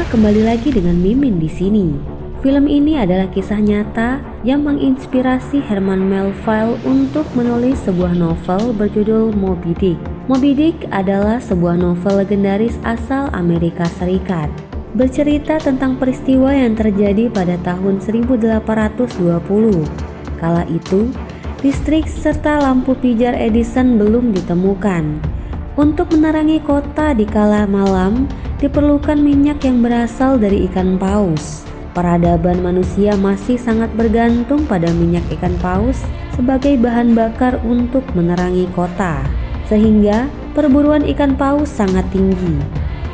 Kita kembali lagi dengan Mimin di sini. Film ini adalah kisah nyata yang menginspirasi Herman Melville untuk menulis sebuah novel berjudul Moby Dick. Moby Dick adalah sebuah novel legendaris asal Amerika Serikat. Bercerita tentang peristiwa yang terjadi pada tahun 1820. Kala itu, listrik serta lampu pijar Edison belum ditemukan. Untuk menerangi kota di kala malam, diperlukan minyak yang berasal dari ikan paus. Peradaban manusia masih sangat bergantung pada minyak ikan paus sebagai bahan bakar untuk menerangi kota, sehingga perburuan ikan paus sangat tinggi.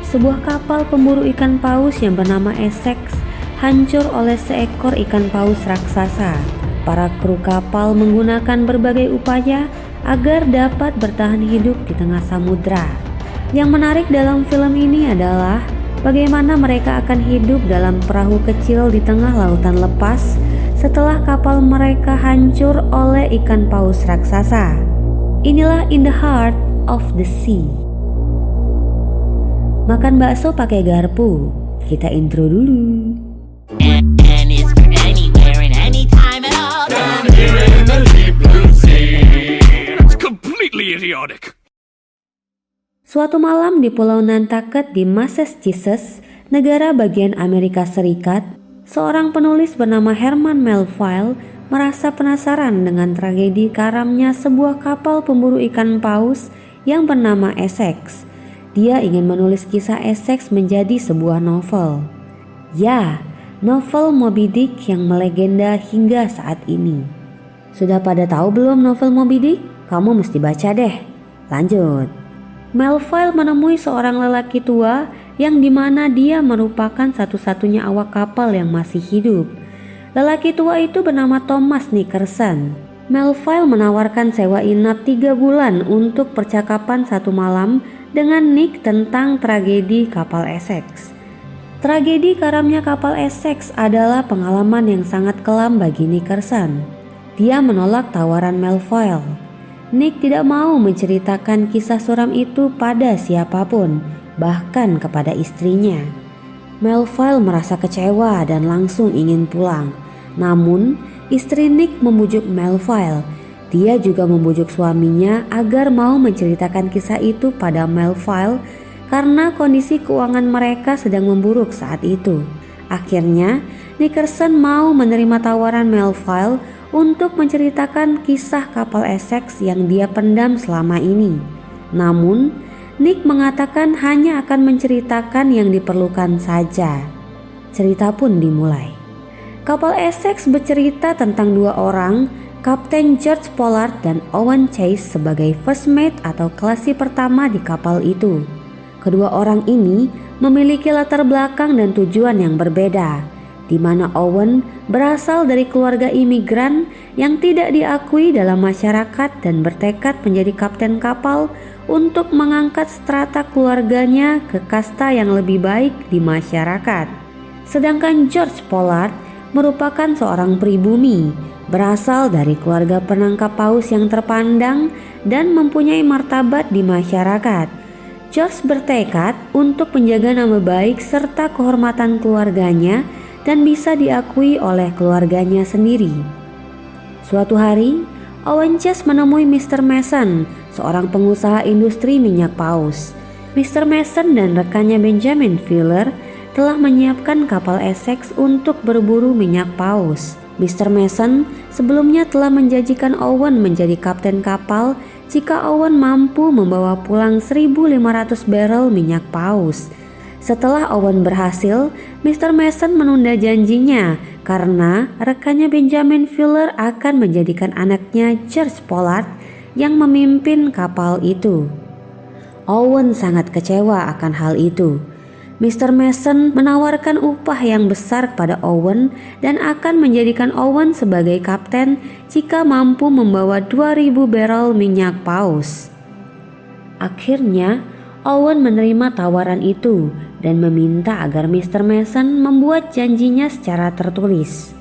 Sebuah kapal pemburu ikan paus yang bernama Essex hancur oleh seekor ikan paus raksasa. Para kru kapal menggunakan berbagai upaya agar dapat bertahan hidup di tengah samudra. Yang menarik dalam film ini adalah bagaimana mereka akan hidup dalam perahu kecil di tengah lautan lepas setelah kapal mereka hancur oleh ikan paus raksasa. Inilah In the Heart of the Sea. Makan bakso pakai garpu. Kita intro dulu. And it's for anywhere and anytime at all. Down here in the deep blue sea. It's completely idiotic. Suatu malam di Pulau Nantucket di Massachusetts, negara bagian Amerika Serikat, seorang penulis bernama Herman Melville merasa penasaran dengan tragedi karamnya sebuah kapal pemburu ikan paus yang bernama Essex. Dia ingin menulis kisah Essex menjadi sebuah novel. Ya, novel Moby Dick yang melegenda hingga saat ini. Sudah pada tahu belum novel Moby Dick? Kamu mesti baca deh. Lanjut. Melville menemui seorang lelaki tua yang dimana dia merupakan satu-satunya awak kapal yang masih hidup. Lelaki tua itu bernama Thomas Nickerson. Melville menawarkan sewa inap 3 bulan untuk percakapan 1 malam dengan Nick tentang tragedi kapal Essex. Tragedi karamnya kapal Essex adalah pengalaman yang sangat kelam bagi Nickerson. Dia menolak tawaran Melville. Nick tidak mau menceritakan kisah suram itu pada siapapun, bahkan kepada istrinya. Melville merasa kecewa dan langsung ingin pulang. Namun, istri Nick membujuk Melville. Dia juga membujuk suaminya agar mau menceritakan kisah itu pada Melville karena kondisi keuangan mereka sedang memburuk saat itu. Akhirnya, Nickerson mau menerima tawaran Melville untuk menceritakan kisah kapal Essex yang dia pendam selama ini. Namun, Nick mengatakan hanya akan menceritakan yang diperlukan saja. Cerita pun dimulai. Kapal Essex bercerita tentang 2 orang, Kapten George Pollard dan Owen Chase sebagai first mate atau kelasi pertama di kapal itu. Kedua orang ini memiliki latar belakang dan tujuan yang berbeda, di mana Owen berasal dari keluarga imigran yang tidak diakui dalam masyarakat dan bertekad menjadi kapten kapal untuk mengangkat strata keluarganya ke kasta yang lebih baik di masyarakat. Sedangkan George Pollard merupakan seorang pribumi, berasal dari keluarga penangkap paus yang terpandang dan mempunyai martabat di masyarakat. George bertekad untuk menjaga nama baik serta kehormatan keluarganya dan bisa diakui oleh keluarganya sendiri. Suatu hari, Owen Chase menemui Mr. Mason, seorang pengusaha industri minyak paus. Mr. Mason dan rekannya Benjamin Fuller telah menyiapkan kapal Essex untuk berburu minyak paus. Mr. Mason sebelumnya telah menjanjikan Owen menjadi kapten kapal jika Owen mampu membawa pulang 1.500 barrel minyak paus. Setelah Owen berhasil, Mr. Mason menunda janjinya karena rekannya Benjamin Fuller akan menjadikan anaknya George Pollard yang memimpin kapal itu. Owen sangat kecewa akan hal itu. Mr. Mason menawarkan upah yang besar kepada Owen dan akan menjadikan Owen sebagai kapten jika mampu membawa 2.000 barrel minyak paus. Akhirnya, Owen menerima tawaran itu dan meminta agar Mr. Mason membuat janjinya secara tertulis.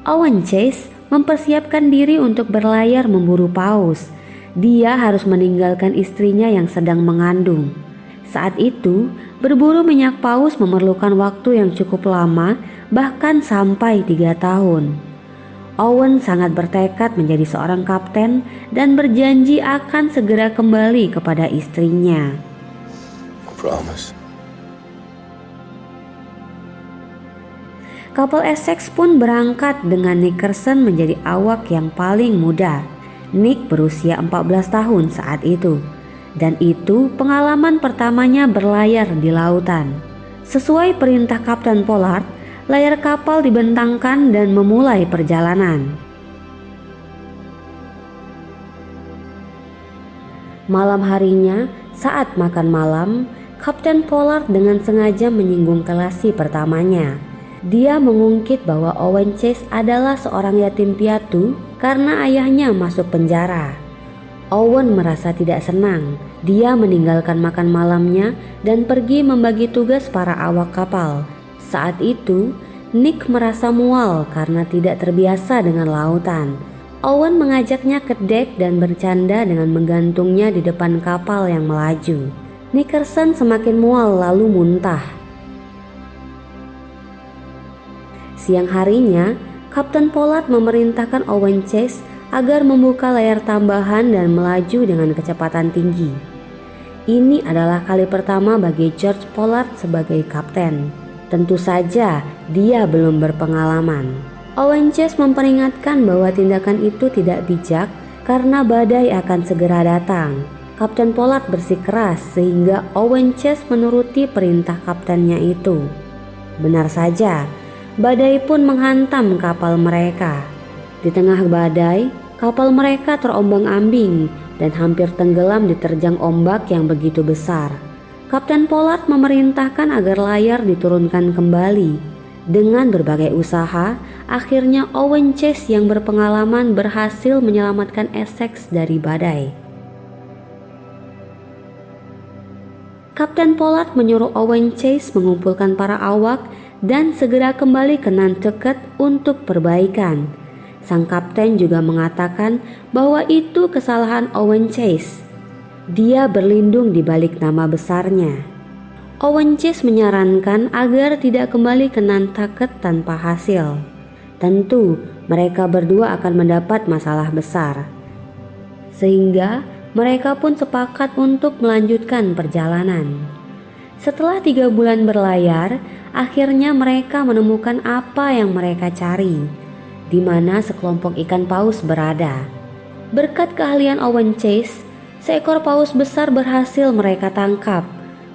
Owen Chase mempersiapkan diri untuk berlayar memburu paus. Dia harus meninggalkan istrinya yang sedang mengandung. Saat itu, Berburu minyak paus memerlukan waktu yang cukup lama, bahkan sampai 3 tahun. Owen sangat bertekad menjadi seorang kapten dan berjanji akan segera kembali kepada istrinya. Promise. Kapal Essex pun berangkat dengan Nickerson menjadi awak yang paling muda. Nick berusia 14 tahun saat itu, dan itu pengalaman pertamanya berlayar di lautan. Sesuai perintah Kapten Pollard, layar kapal dibentangkan dan memulai perjalanan. Malam harinya, saat makan malam, Kapten Pollard dengan sengaja menyinggung Kelasi pertamanya. Dia mengungkit bahwa Owen Chase adalah seorang yatim piatu karena ayahnya masuk penjara. Owen merasa tidak senang. Dia meninggalkan makan malamnya dan pergi membagi tugas para awak kapal. Saat itu, Nick merasa mual karena tidak terbiasa dengan lautan. Owen mengajaknya ke dek dan bercanda dengan menggantungnya di depan kapal yang melaju. Nickerson semakin mual lalu muntah. Siang harinya, Kapten Pollard memerintahkan Owen Chase agar membuka layar tambahan dan melaju dengan kecepatan tinggi. Ini adalah kali pertama bagi George Pollard sebagai kapten. Tentu saja dia belum berpengalaman. Owen Chase memperingatkan bahwa tindakan itu tidak bijak karena badai akan segera datang. Kapten Pollard bersikeras sehingga Owen Chase menuruti perintah kaptennya itu. Benar saja, badai pun menghantam kapal mereka. Di tengah badai, kapal mereka terombang-ambing dan hampir tenggelam diterjang ombak yang begitu besar. Kapten Pollard memerintahkan agar layar diturunkan kembali. Dengan berbagai usaha, akhirnya Owen Chase yang berpengalaman berhasil menyelamatkan Essex dari badai. Kapten Pollard menyuruh Owen Chase mengumpulkan para awak dan segera kembali ke Nantucket untuk perbaikan. Sang kapten juga mengatakan bahwa itu kesalahan Owen Chase. Dia berlindung di balik nama besarnya. Owen Chase menyarankan agar tidak kembali ke Nantucket tanpa hasil. Tentu mereka berdua akan mendapat masalah besar. Sehingga mereka pun sepakat untuk melanjutkan perjalanan. Setelah 3 bulan berlayar, akhirnya mereka menemukan apa yang mereka cari, di mana sekelompok ikan paus berada. Berkat keahlian Owen Chase, seekor paus besar berhasil mereka tangkap.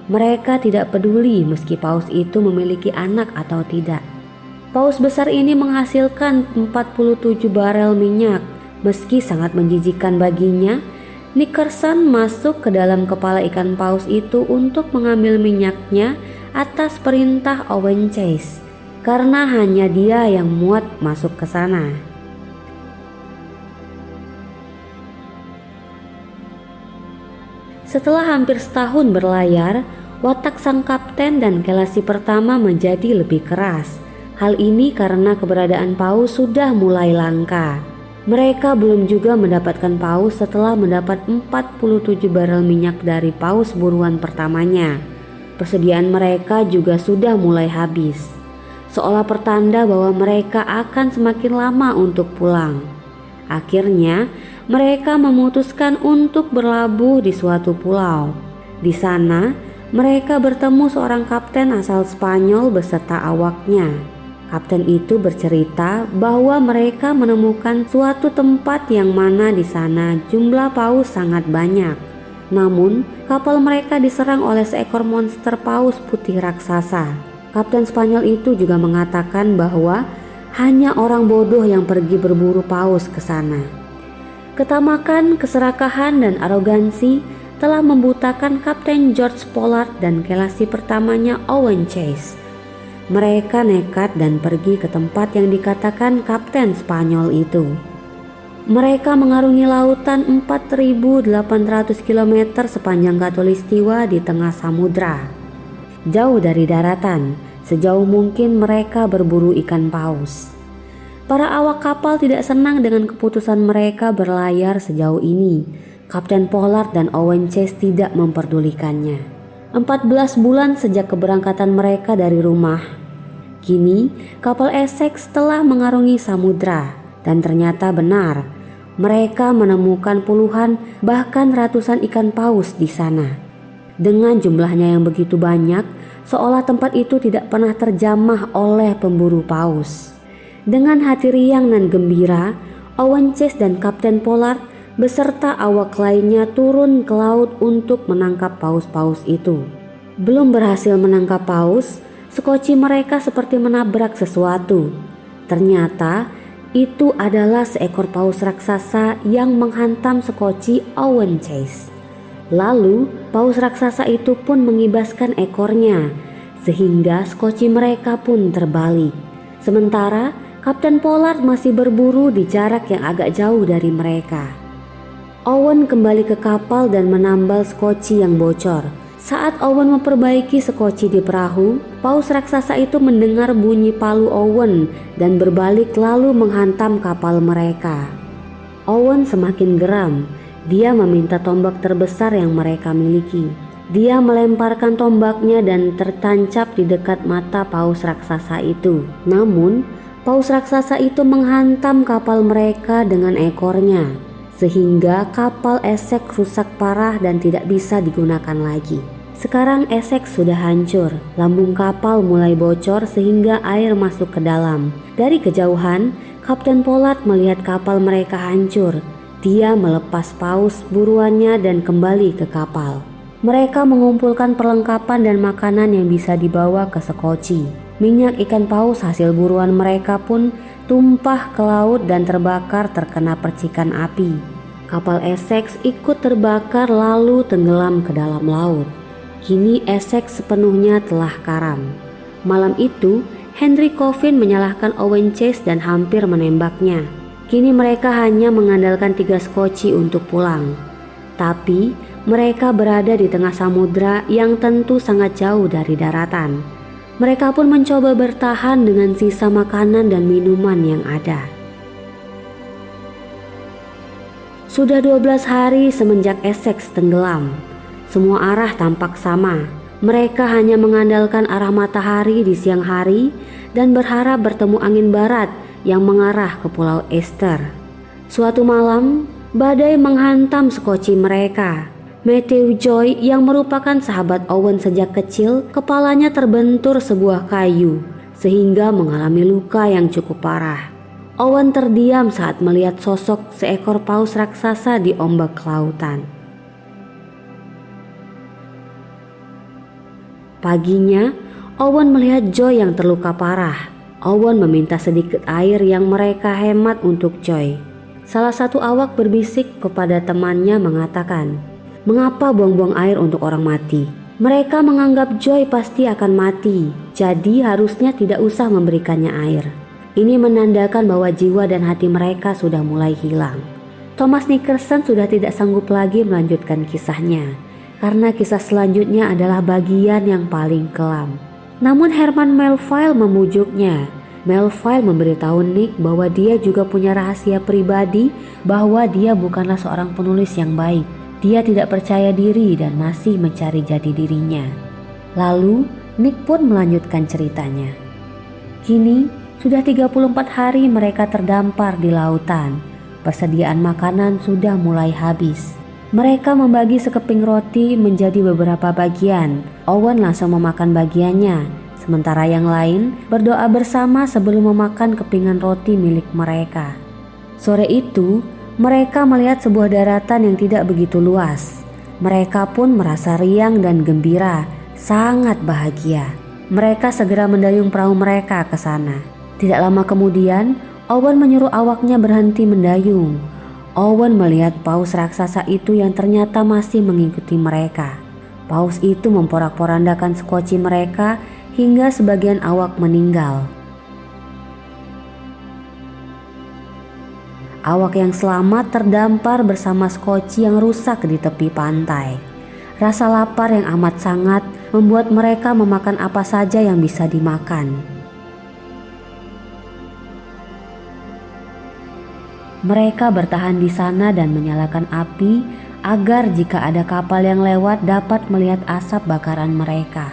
Mereka tidak peduli meski paus itu memiliki anak atau tidak. Paus besar ini menghasilkan 47 barel minyak. Meski sangat menjijikkan baginya, Nickerson masuk ke dalam kepala ikan paus itu untuk mengambil minyaknya atas perintah Owen Chase, karena hanya dia yang muat masuk ke sana. Setelah hampir setahun berlayar, watak sang kapten dan Kelasi pertama menjadi lebih keras. Hal ini karena keberadaan paus sudah mulai langka. Mereka belum juga mendapatkan paus setelah mendapat 47 barel minyak dari paus buruan pertamanya. Persediaan mereka juga sudah mulai habis, seolah pertanda bahwa mereka akan semakin lama untuk pulang. Akhirnya, mereka memutuskan untuk berlabuh di suatu pulau. Di sana, mereka bertemu seorang kapten asal Spanyol beserta awaknya. Kapten itu bercerita bahwa mereka menemukan suatu tempat yang mana di sana jumlah paus sangat banyak. Namun, kapal mereka diserang oleh seekor monster paus putih raksasa. Kapten Spanyol itu juga mengatakan bahwa hanya orang bodoh yang pergi berburu paus ke sana. Ketamakan, keserakahan, dan arogansi telah membutakan Kapten George Pollard dan Kelasi pertamanya Owen Chase. Mereka nekat dan pergi ke tempat yang dikatakan Kapten Spanyol itu. Mereka mengarungi lautan 4.800 km sepanjang khatulistiwa di tengah samudra. Jauh dari daratan, sejauh mungkin mereka berburu ikan paus. Para awak kapal tidak senang dengan keputusan mereka berlayar sejauh ini. Kapten Pollard dan Owen Chase tidak memperdulikannya. 14 bulan sejak keberangkatan mereka dari rumah. Kini kapal Essex telah mengarungi samudra dan ternyata benar, mereka menemukan puluhan bahkan ratusan ikan paus di sana. Dengan jumlahnya yang begitu banyak, seolah tempat itu tidak pernah terjamah oleh pemburu paus. Dengan hati riang dan gembira, Owen Chase dan Kapten Pollard beserta awak lainnya turun ke laut untuk menangkap paus-paus itu. Belum berhasil menangkap paus, skoci mereka seperti menabrak sesuatu. Ternyata itu adalah seekor paus raksasa yang menghantam skoci Owen Chase. Lalu paus raksasa itu pun mengibaskan ekornya, sehingga skoci mereka pun terbalik. Sementara Kapten Pollard masih berburu di jarak yang agak jauh dari mereka. Owen kembali ke kapal dan menambal skoci yang bocor. Saat Owen memperbaiki skoci di perahu, paus raksasa itu mendengar bunyi palu Owen dan berbalik lalu menghantam kapal mereka. Owen semakin geram. Dia meminta tombak terbesar yang mereka miliki. Dia melemparkan tombaknya dan tertancap di dekat mata paus raksasa itu. Namun, paus raksasa itu menghantam kapal mereka dengan ekornya, sehingga kapal Essex rusak parah dan tidak bisa digunakan lagi. Sekarang Essex sudah hancur, lambung kapal mulai bocor sehingga air masuk ke dalam. Dari kejauhan, Kapten Pollard melihat kapal mereka hancur. Dia melepas paus buruannya dan kembali ke kapal. Mereka mengumpulkan perlengkapan dan makanan yang bisa dibawa ke skoci. Minyak ikan paus hasil buruan mereka pun tumpah ke laut dan terbakar terkena percikan api. Kapal Essex ikut terbakar lalu tenggelam ke dalam laut. Kini Essex sepenuhnya telah karam. Malam itu, Henry Coffin menyalahkan Owen Chase dan hampir menembaknya. Kini mereka hanya mengandalkan 3 skoci untuk pulang. Tapi mereka berada di tengah samudra yang tentu sangat jauh dari daratan. Mereka pun mencoba bertahan dengan sisa makanan dan minuman yang ada. Sudah 12 hari semenjak Essex tenggelam. Semua arah tampak sama. Mereka hanya mengandalkan arah matahari di siang hari dan berharap bertemu angin barat yang mengarah ke Pulau Easter. Suatu malam, badai menghantam skoci mereka. Matthew Joy yang merupakan sahabat Owen sejak kecil, kepalanya terbentur sebuah kayu sehingga mengalami luka yang cukup parah. Owen terdiam saat melihat sosok seekor paus raksasa di ombak lautan. Paginya, Owen melihat Joy yang terluka parah. Owen meminta sedikit air yang mereka hemat untuk Joy. Salah satu awak berbisik kepada temannya mengatakan, "Mengapa buang-buang air untuk orang mati? Mereka menganggap Joy pasti akan mati, jadi harusnya tidak usah memberikannya air." Ini menandakan bahwa jiwa dan hati mereka sudah mulai hilang. Thomas Nickerson sudah tidak sanggup lagi melanjutkan kisahnya, karena kisah selanjutnya adalah bagian yang paling kelam. Namun Herman Melville memujuknya. Melville memberitahu Nick bahwa dia juga punya rahasia pribadi, bahwa dia bukanlah seorang penulis yang baik. Dia tidak percaya diri dan masih mencari jati dirinya. Lalu Nick pun melanjutkan ceritanya. Kini sudah 34 hari mereka terdampar di lautan. Persediaan makanan sudah mulai habis. Mereka membagi sekeping roti menjadi beberapa bagian. Owen langsung memakan bagiannya, sementara yang lain berdoa bersama sebelum memakan kepingan roti milik mereka. Sore itu, mereka melihat sebuah daratan yang tidak begitu luas. Mereka pun merasa riang dan gembira, sangat bahagia. Mereka segera mendayung perahu mereka ke sana. Tidak lama kemudian, Owen menyuruh awaknya berhenti mendayung. Owen melihat paus raksasa itu yang ternyata masih mengikuti mereka. Paus itu memporak-porandakan skoci mereka hingga sebagian awak meninggal. Awak yang selamat terdampar bersama skoci yang rusak di tepi pantai. Rasa lapar yang amat sangat membuat mereka memakan apa saja yang bisa dimakan. Mereka bertahan di sana dan menyalakan api agar jika ada kapal yang lewat dapat melihat asap bakaran mereka.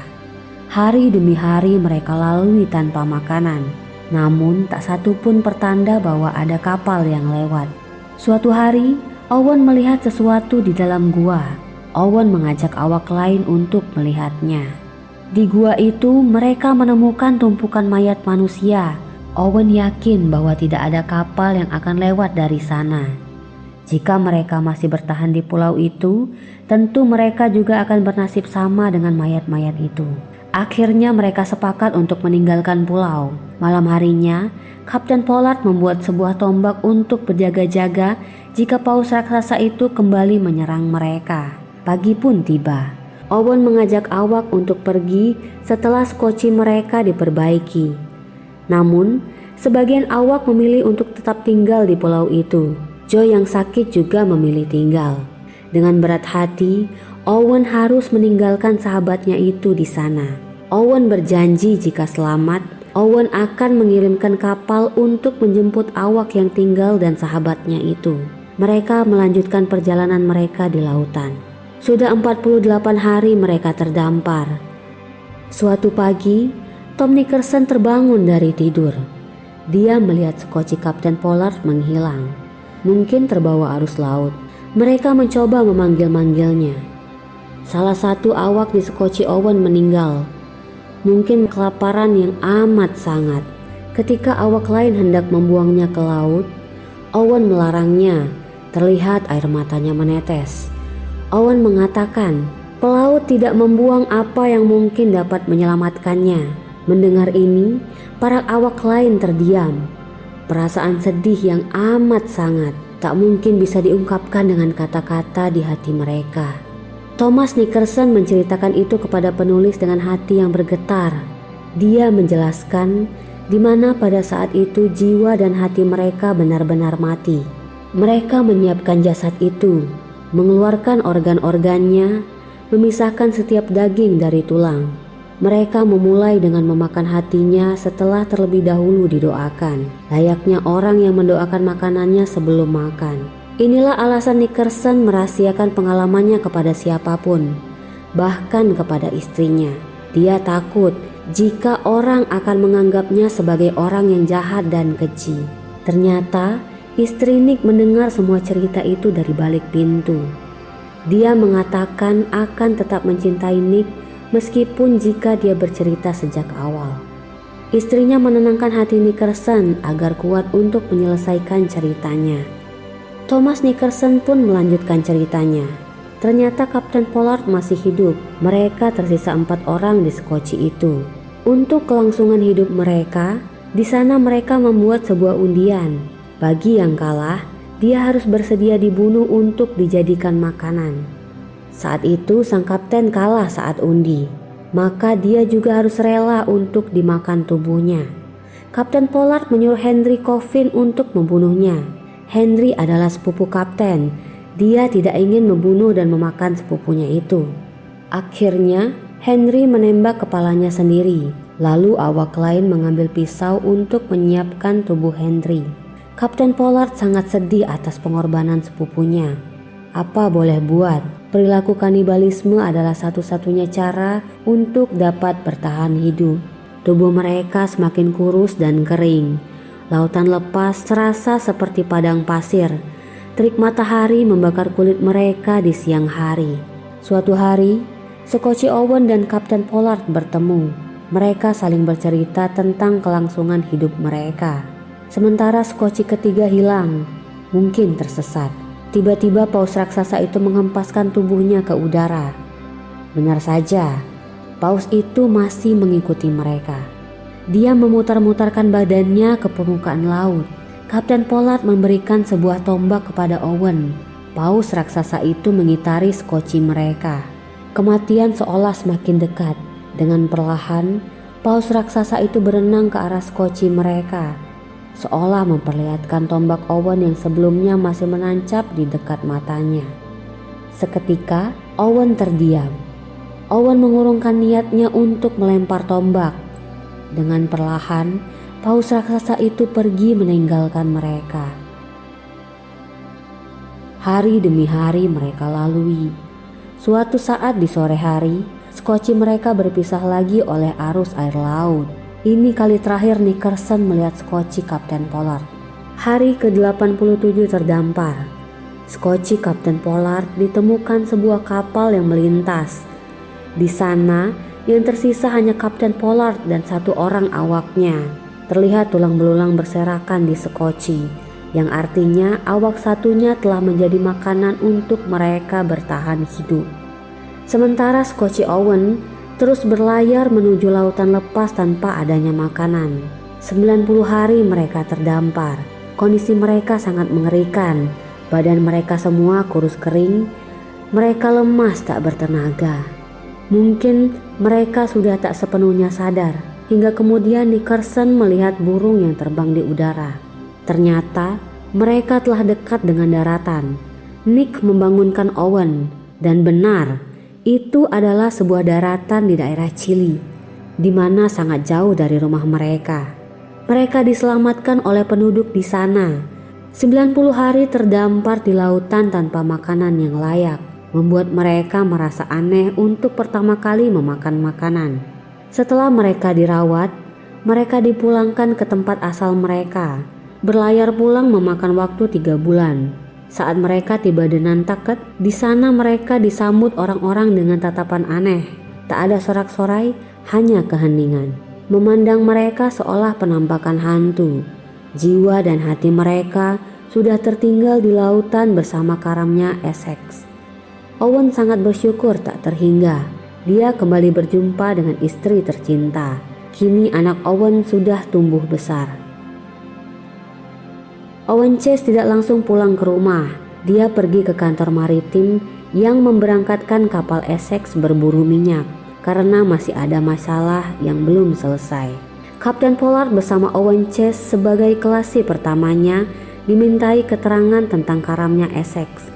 Hari demi hari mereka lalui tanpa makanan, namun tak satu pun pertanda bahwa ada kapal yang lewat. Suatu hari, Owen melihat sesuatu di dalam gua. Owen mengajak awak lain untuk melihatnya. Di gua itu mereka menemukan tumpukan mayat manusia. Owen yakin bahwa tidak ada kapal yang akan lewat dari sana. Jika mereka masih bertahan di pulau itu, tentu mereka juga akan bernasib sama dengan mayat-mayat itu. Akhirnya mereka sepakat untuk meninggalkan pulau. Malam harinya, Kapten Pollard membuat sebuah tombak untuk berjaga-jaga jika paus raksasa itu kembali menyerang mereka. Pagi pun tiba. Owen mengajak awak untuk pergi setelah skoci mereka diperbaiki. Namun, sebagian awak memilih untuk tetap tinggal di pulau itu. Joe yang sakit juga memilih tinggal. Dengan berat hati, Owen harus meninggalkan sahabatnya itu di sana. Owen berjanji jika selamat, Owen akan mengirimkan kapal untuk menjemput awak yang tinggal dan sahabatnya itu. Mereka melanjutkan perjalanan mereka di lautan. Sudah 48 hari mereka terdampar. Suatu pagi, Tom Nickerson terbangun dari tidur. Dia melihat skoci Kapten Pollard menghilang. Mungkin terbawa arus laut. Mereka mencoba memanggil-manggilnya. Salah satu awak di skoci Owen meninggal. Mungkin kelaparan yang amat sangat. Ketika awak lain hendak membuangnya ke laut, Owen melarangnya. Terlihat air matanya menetes. Owen mengatakan, pelaut tidak membuang apa yang mungkin dapat menyelamatkannya. Mendengar ini, para awak lain terdiam. Perasaan sedih yang amat sangat tak mungkin bisa diungkapkan dengan kata-kata di hati mereka. Thomas Nickerson menceritakan itu kepada penulis dengan hati yang bergetar. Dia menjelaskan di mana pada saat itu jiwa dan hati mereka benar-benar mati. Mereka menyiapkan jasad itu, mengeluarkan organ-organnya, memisahkan setiap daging dari tulang. Mereka memulai dengan memakan hatinya setelah terlebih dahulu didoakan, layaknya orang yang mendoakan makanannya sebelum makan. Inilah alasan Nickerson merahasiakan pengalamannya kepada siapapun, bahkan kepada istrinya. Dia takut jika orang akan menganggapnya sebagai orang yang jahat dan keji. Ternyata istri Nick mendengar semua cerita itu dari balik pintu. Dia mengatakan akan tetap mencintai Nick meskipun jika dia bercerita sejak awal. Istrinya menenangkan hati Nickerson agar kuat untuk menyelesaikan ceritanya. Thomas Nickerson pun melanjutkan ceritanya. Ternyata Kapten Pollard masih hidup. Mereka tersisa 4 orang di skoci itu. Untuk kelangsungan hidup mereka, di sana mereka membuat sebuah undian. Bagi yang kalah, dia harus bersedia dibunuh untuk dijadikan makanan. Saat itu sang kapten kalah saat undi, maka dia juga harus rela untuk dimakan tubuhnya. Kapten Pollard menyuruh Henry Coffin untuk membunuhnya. Henry adalah sepupu kapten. Dia tidak ingin membunuh dan memakan sepupunya itu. Akhirnya, Henry menembak kepalanya sendiri. Lalu awak lain mengambil pisau untuk menyiapkan tubuh Henry. Kapten Pollard sangat sedih atas pengorbanan sepupunya. Apa boleh buat, perilaku kanibalisme adalah satu-satunya cara untuk dapat bertahan hidup. Tubuh mereka semakin kurus dan kering. Lautan lepas terasa seperti padang pasir. Terik matahari membakar kulit mereka di siang hari. Suatu hari, skoci Owen dan Kapten Pollard bertemu. Mereka saling bercerita tentang kelangsungan hidup mereka. Sementara skoci ketiga hilang, mungkin tersesat. Tiba-tiba paus raksasa itu menghempaskan tubuhnya ke udara. Benar saja, paus itu masih mengikuti mereka. Dia memutar-mutarkan badannya ke permukaan laut. Kapten Pollard memberikan sebuah tombak kepada Owen. Paus raksasa itu mengitari skoci mereka. Kematian seolah semakin dekat. Dengan perlahan, paus raksasa itu berenang ke arah skoci mereka, seolah memperlihatkan tombak Owen yang sebelumnya masih menancap di dekat matanya. Seketika, Owen terdiam. Owen mengurungkan niatnya untuk melempar tombak. Dengan perlahan, paus raksasa itu pergi meninggalkan mereka. Hari demi hari mereka lalui. Suatu saat di sore hari, skoci mereka berpisah lagi oleh arus air laut. Ini kali terakhir Nickerson melihat skoci Kapten Pollard. Hari ke-87 terdampar. Skoci Kapten Pollard ditemukan sebuah kapal yang melintas. Di sana, yang tersisa hanya Kapten Pollard dan satu orang awaknya. Terlihat tulang belulang berserakan di skoci, yang artinya awak satunya telah menjadi makanan untuk mereka bertahan hidup. Sementara skoci Owen terus berlayar menuju lautan lepas tanpa adanya makanan. 90 hari mereka terdampar. Kondisi mereka sangat mengerikan. Badan mereka semua kurus kering. Mereka lemas tak bertenaga. Mungkin mereka sudah tak sepenuhnya sadar. Hingga kemudian Nickerson melihat burung yang terbang di udara. Ternyata mereka telah dekat dengan daratan. Nick membangunkan Owen. Dan benar, itu adalah sebuah daratan di daerah Chili, di mana sangat jauh dari rumah mereka. Mereka diselamatkan oleh penduduk di sana. 90 hari terdampar di lautan tanpa makanan yang layak, membuat mereka merasa aneh untuk pertama kali memakan makanan. Setelah mereka dirawat, mereka dipulangkan ke tempat asal mereka. Berlayar pulang memakan waktu 3 bulan. Saat mereka tiba di Nantucket, di sana mereka disambut orang-orang dengan tatapan aneh. Tak ada sorak-sorai, hanya keheningan. Memandang mereka seolah penampakan hantu. Jiwa dan hati mereka sudah tertinggal di lautan bersama karamnya Essex. Owen sangat bersyukur tak terhingga. Dia kembali berjumpa dengan istri tercinta. Kini anak Owen sudah tumbuh besar. Owen Chase tidak langsung pulang ke rumah. Dia pergi ke kantor maritim yang memberangkatkan kapal Essex berburu minyak karena masih ada masalah yang belum selesai. Kapten Pollard bersama Owen Chase sebagai kelasi pertamanya dimintai keterangan tentang karamnya Essex.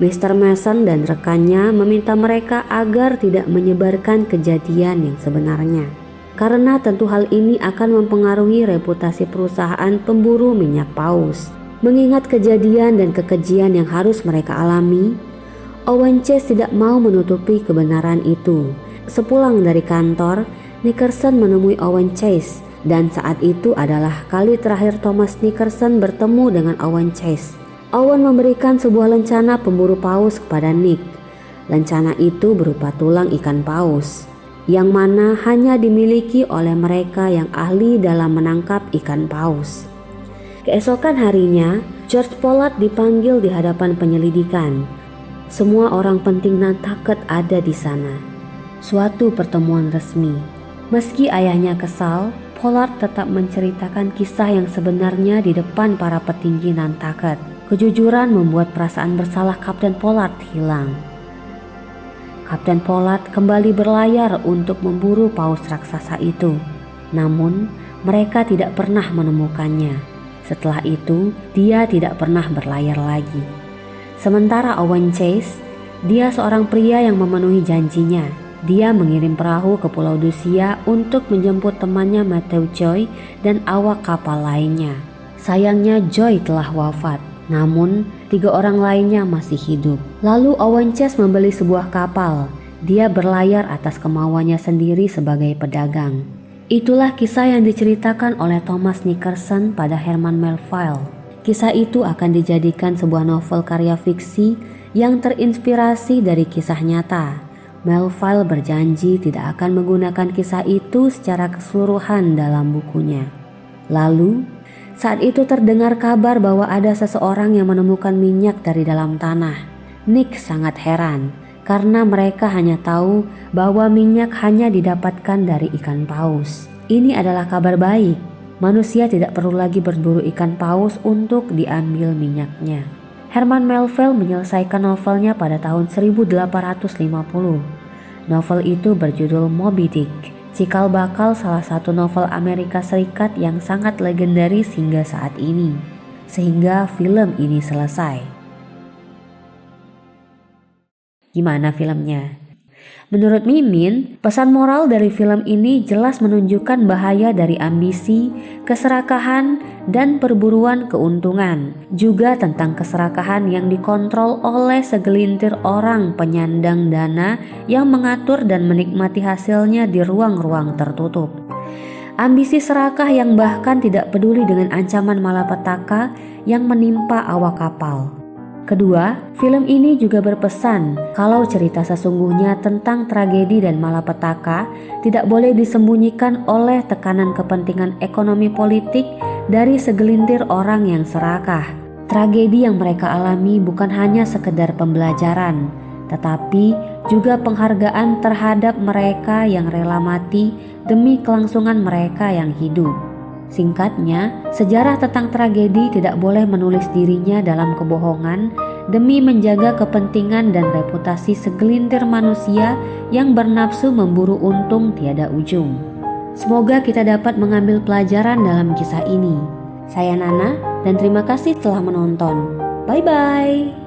Mr. Mason dan rekannya meminta mereka agar tidak menyebarkan kejadian yang sebenarnya, karena tentu hal ini akan mempengaruhi reputasi perusahaan pemburu minyak paus. Mengingat kejadian dan kekejian yang harus mereka alami, Owen Chase tidak mau menutupi kebenaran itu. Sepulang dari kantor, Nickerson menemui Owen Chase, dan saat itu adalah kali terakhir Thomas Nickerson bertemu dengan Owen Chase. Owen memberikan sebuah lencana pemburu paus kepada Nick. Lencana itu berupa tulang ikan paus, yang mana hanya dimiliki oleh mereka yang ahli dalam menangkap ikan paus. Keesokan harinya, George Pollard dipanggil di hadapan penyelidikan. Semua orang penting Nantucket ada di sana. Suatu pertemuan resmi. Meski ayahnya kesal, Pollard tetap menceritakan kisah yang sebenarnya di depan para petinggi Nantucket. Kejujuran membuat perasaan bersalah Kapten Pollard hilang. Kapten Pollard kembali berlayar untuk memburu paus raksasa itu. Namun, mereka tidak pernah menemukannya. Setelah itu, dia tidak pernah berlayar lagi. Sementara Owen Chase, dia seorang pria yang memenuhi janjinya. Dia mengirim perahu ke Pulau Dusia untuk menjemput temannya Matthew Joy dan awak kapal lainnya. Sayangnya Joy telah wafat, namun 3 orang lainnya masih hidup. Lalu Owen Chase membeli sebuah kapal. Dia berlayar atas kemauannya sendiri sebagai pedagang. Itulah kisah yang diceritakan oleh Thomas Nickerson pada Herman Melville. Kisah itu akan dijadikan sebuah novel karya fiksi yang terinspirasi dari kisah nyata. Melville berjanji tidak akan menggunakan kisah itu secara keseluruhan dalam bukunya. Lalu, saat itu terdengar kabar bahwa ada seseorang yang menemukan minyak dari dalam tanah. Nick sangat heran karena mereka hanya tahu bahwa minyak hanya didapatkan dari ikan paus. Ini adalah kabar baik. Manusia tidak perlu lagi berburu ikan paus untuk diambil minyaknya. Herman Melville menyelesaikan novelnya pada tahun 1850. Novel itu berjudul Moby Dick, cikal bakal salah satu novel Amerika Serikat yang sangat legendaris hingga saat ini, sehingga film ini selesai. Gimana filmnya? Menurut Mimin, pesan moral dari film ini jelas menunjukkan bahaya dari ambisi, keserakahan, dan perburuan keuntungan. Juga tentang keserakahan yang dikontrol oleh segelintir orang penyandang dana yang mengatur dan menikmati hasilnya di ruang-ruang tertutup. Ambisi serakah yang bahkan tidak peduli dengan ancaman malapetaka yang menimpa awak kapal. Kedua, film ini juga berpesan kalau cerita sesungguhnya tentang tragedi dan malapetaka tidak boleh disembunyikan oleh tekanan kepentingan ekonomi politik dari segelintir orang yang serakah. Tragedi yang mereka alami bukan hanya sekedar pembelajaran, tetapi juga penghargaan terhadap mereka yang rela mati demi kelangsungan mereka yang hidup. Singkatnya, sejarah tentang tragedi tidak boleh menulis dirinya dalam kebohongan demi menjaga kepentingan dan reputasi segelintir manusia yang bernafsu memburu untung tiada ujung. Semoga kita dapat mengambil pelajaran dalam kisah ini. Saya Nana dan terima kasih telah menonton. Bye-bye.